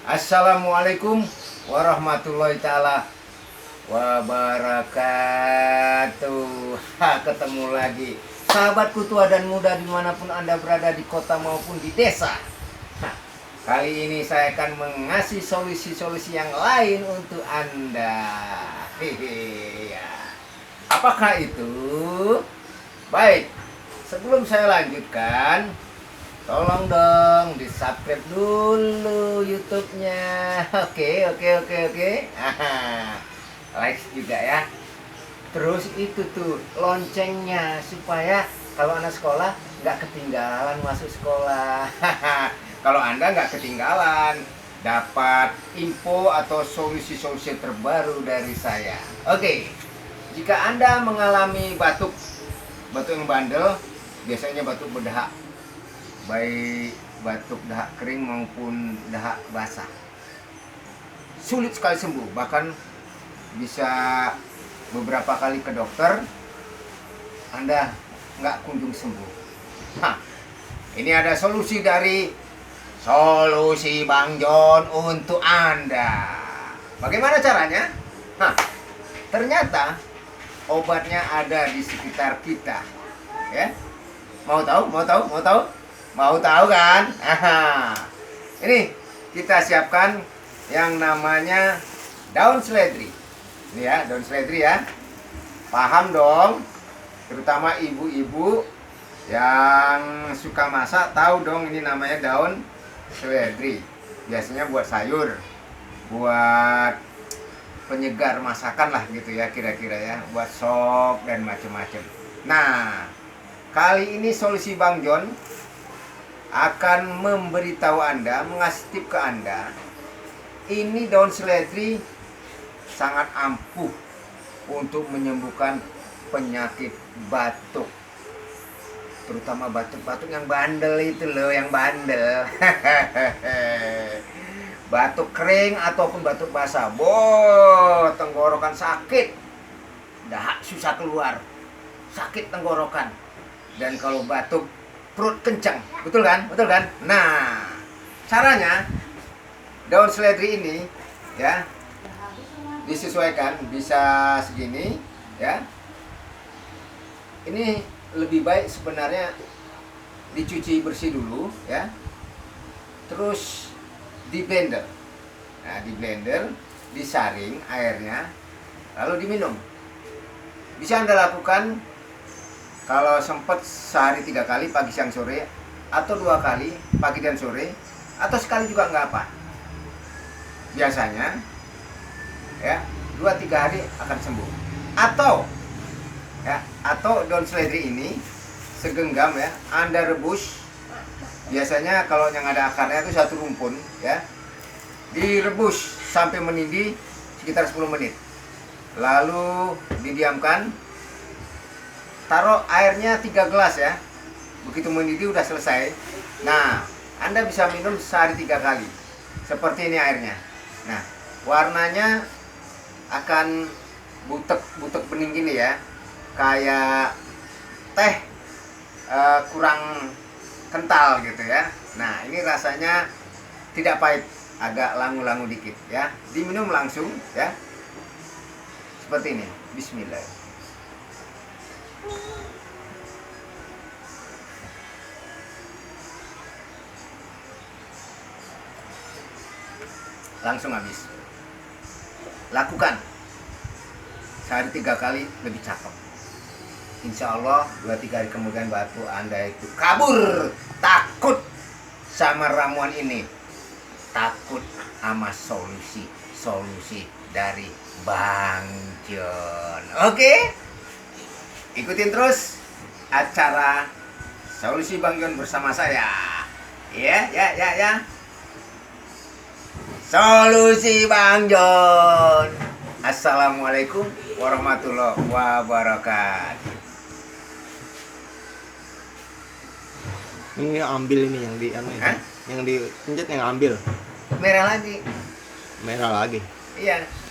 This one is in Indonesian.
Assalamualaikum warahmatullahi ta'ala wabarakatuh. Ketemu lagi sahabatku tua dan muda dimanapun Anda berada, di kota maupun di desa. Kali ini saya akan mengasih solusi-solusi yang lain untuk Anda. Hehehe. Apakah itu? Baik, sebelum saya lanjutkan, tolong dong di subscribe dulu YouTube-nya. Oke. Like juga ya. Terus itu tuh loncengnya, supaya kalau anak sekolah nggak ketinggalan masuk sekolah. Kalau Anda nggak ketinggalan dapat info atau solusi-solusi terbaru dari saya. Oke, jika Anda mengalami batuk yang bandel, biasanya batuk berdahak, baik batuk dahak kering maupun dahak basah, sulit sekali sembuh, bahkan bisa beberapa kali ke dokter, Anda nggak kunjung sembuh. Ini ada solusi dari Solusi Bang John untuk Anda. Bagaimana caranya? Ternyata obatnya ada di sekitar kita, ya. Mau tahu kan? Ini kita siapkan yang namanya daun seledri. Ini ya, daun seledri ya. Paham dong, terutama ibu-ibu yang suka masak tahu dong ini namanya daun seledri. Biasanya buat sayur, buat penyegar masakan lah gitu ya, kira-kira ya, buat sop dan macam-macam. Nah, kali ini solusi Bang John akan memberitahu Anda, mengasih tip ke Anda, ini daun seledri sangat ampuh untuk menyembuhkan penyakit batuk, terutama batuk-batuk yang bandel itu loh, yang bandel. Batuk kering ataupun batuk basah, tenggorokan sakit, dahak susah keluar, sakit tenggorokan, dan kalau batuk perut kencang, betul kan? Nah, caranya daun seledri ini ya disesuaikan, bisa segini ya. Ini lebih baik sebenarnya dicuci bersih dulu ya, terus di blender. Nah, di blender, disaring airnya, lalu diminum. Bisa Anda lakukan kalau sempat sehari 3 kali, pagi, siang, sore, atau 2 kali, pagi dan sore, atau sekali juga nggak apa. Biasanya ya 2-3 hari akan sembuh. Atau daun seledri ini segenggam ya, Anda rebus. Biasanya kalau yang ada akarnya itu satu rumpun ya, direbus sampai mendidih sekitar 10 menit, lalu didiamkan. Taruh airnya 3 gelas ya, begitu mendidih udah selesai. Nah, Anda bisa minum sehari 3 kali. Seperti ini airnya. Nah, warnanya akan butek bening gini ya, kayak teh kurang kental gitu ya. Nah, ini rasanya tidak pahit, agak langu-langu dikit ya. Diminum langsung ya, seperti ini. Bismillah. Langsung habis. Lakukan sehari 3 kali, lebih cakep. Insya Allah 2-3 hari kemudian batuk Anda itu kabur. Takut sama ramuan ini, takut sama solusi dari Bang John. Oke, ikutin terus acara Solusi Bang John bersama saya. Ya. Solusi Bang John. Assalamualaikum warahmatullahi wabarakatuh. Ini ambil ini yang di yang dipencet, yang ambil Merah lagi. merah lagi. Iya.